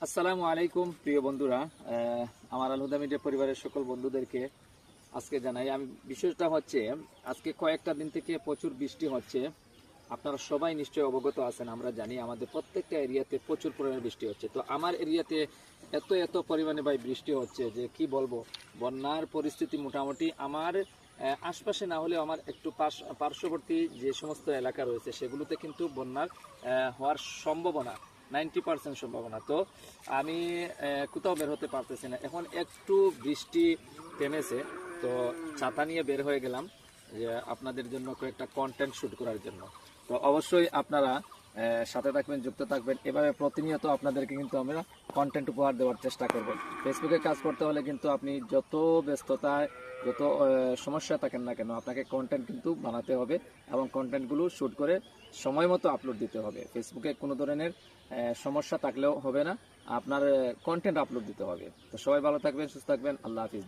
আসসালামু আলাইকুম প্রিয় বন্ধুরা। আমার আল হুদা মিডিয়া পরিবারের সকল বন্ধুদেরকে আজকে জানাই। আমি বিষয়টা হচ্ছে, আজকে কয়েকটা দিন থেকে প্রচুর বৃষ্টি হচ্ছে। আপনারা সবাই নিশ্চয়ই অবগত আছেন। আমরা জানি আমাদের প্রত্যেকটা এরিয়াতে প্রচুর পরিমাণে বৃষ্টি হচ্ছে। তো আমার এরিয়াতে এত পরিমাণে ভাই বৃষ্টি হচ্ছে যে কি বলবো। বন্যার পরিস্থিতি মোটামুটি আমার আশপাশে না হলেও আমার একটু পার্শ্ববর্তী যে সমস্ত এলাকা রয়েছে সেগুলোতে কিন্তু বন্যার হওয়ার সম্ভাবনা 90% সম্ভাবনা। তো আমি কোথাও বের হতে পারতেছি না। এখন একটু বৃষ্টি থেমেছে, তো ছাতা নিয়ে বের হয়ে গেলাম যে আপনাদের জন্য কয়েকটা কন্টেন্ট শুট করার জন্য। তো অবশ্যই আপনারা সাথে থাকবেন, যুক্ত থাকবেন। এভাবে প্রতিনিয়ত আপনাদেরকে কিন্তু আমরা কন্টেন্ট উপহার দেওয়ার চেষ্টা করব। ফেসবুকে কাজ করতে হলে কিন্তু আপনি যত ব্যস্ততায় যত সমস্যা থাকেন না কেন, আপনাকে কন্টেন্ট কিন্তু বানাতে হবে এবং কন্টেন্টগুলো শ্যুট করে সময় মতো আপলোড দিতে হবে। ফেসবুকে কোনো ধরনের সমস্যা থাকলেও হবে না, আপনার কন্টেন্ট আপলোড দিতে হবে। তো সবাই ভালো থাকবেন, সুস্থ থাকবেন। আল্লাহ হাফিজ।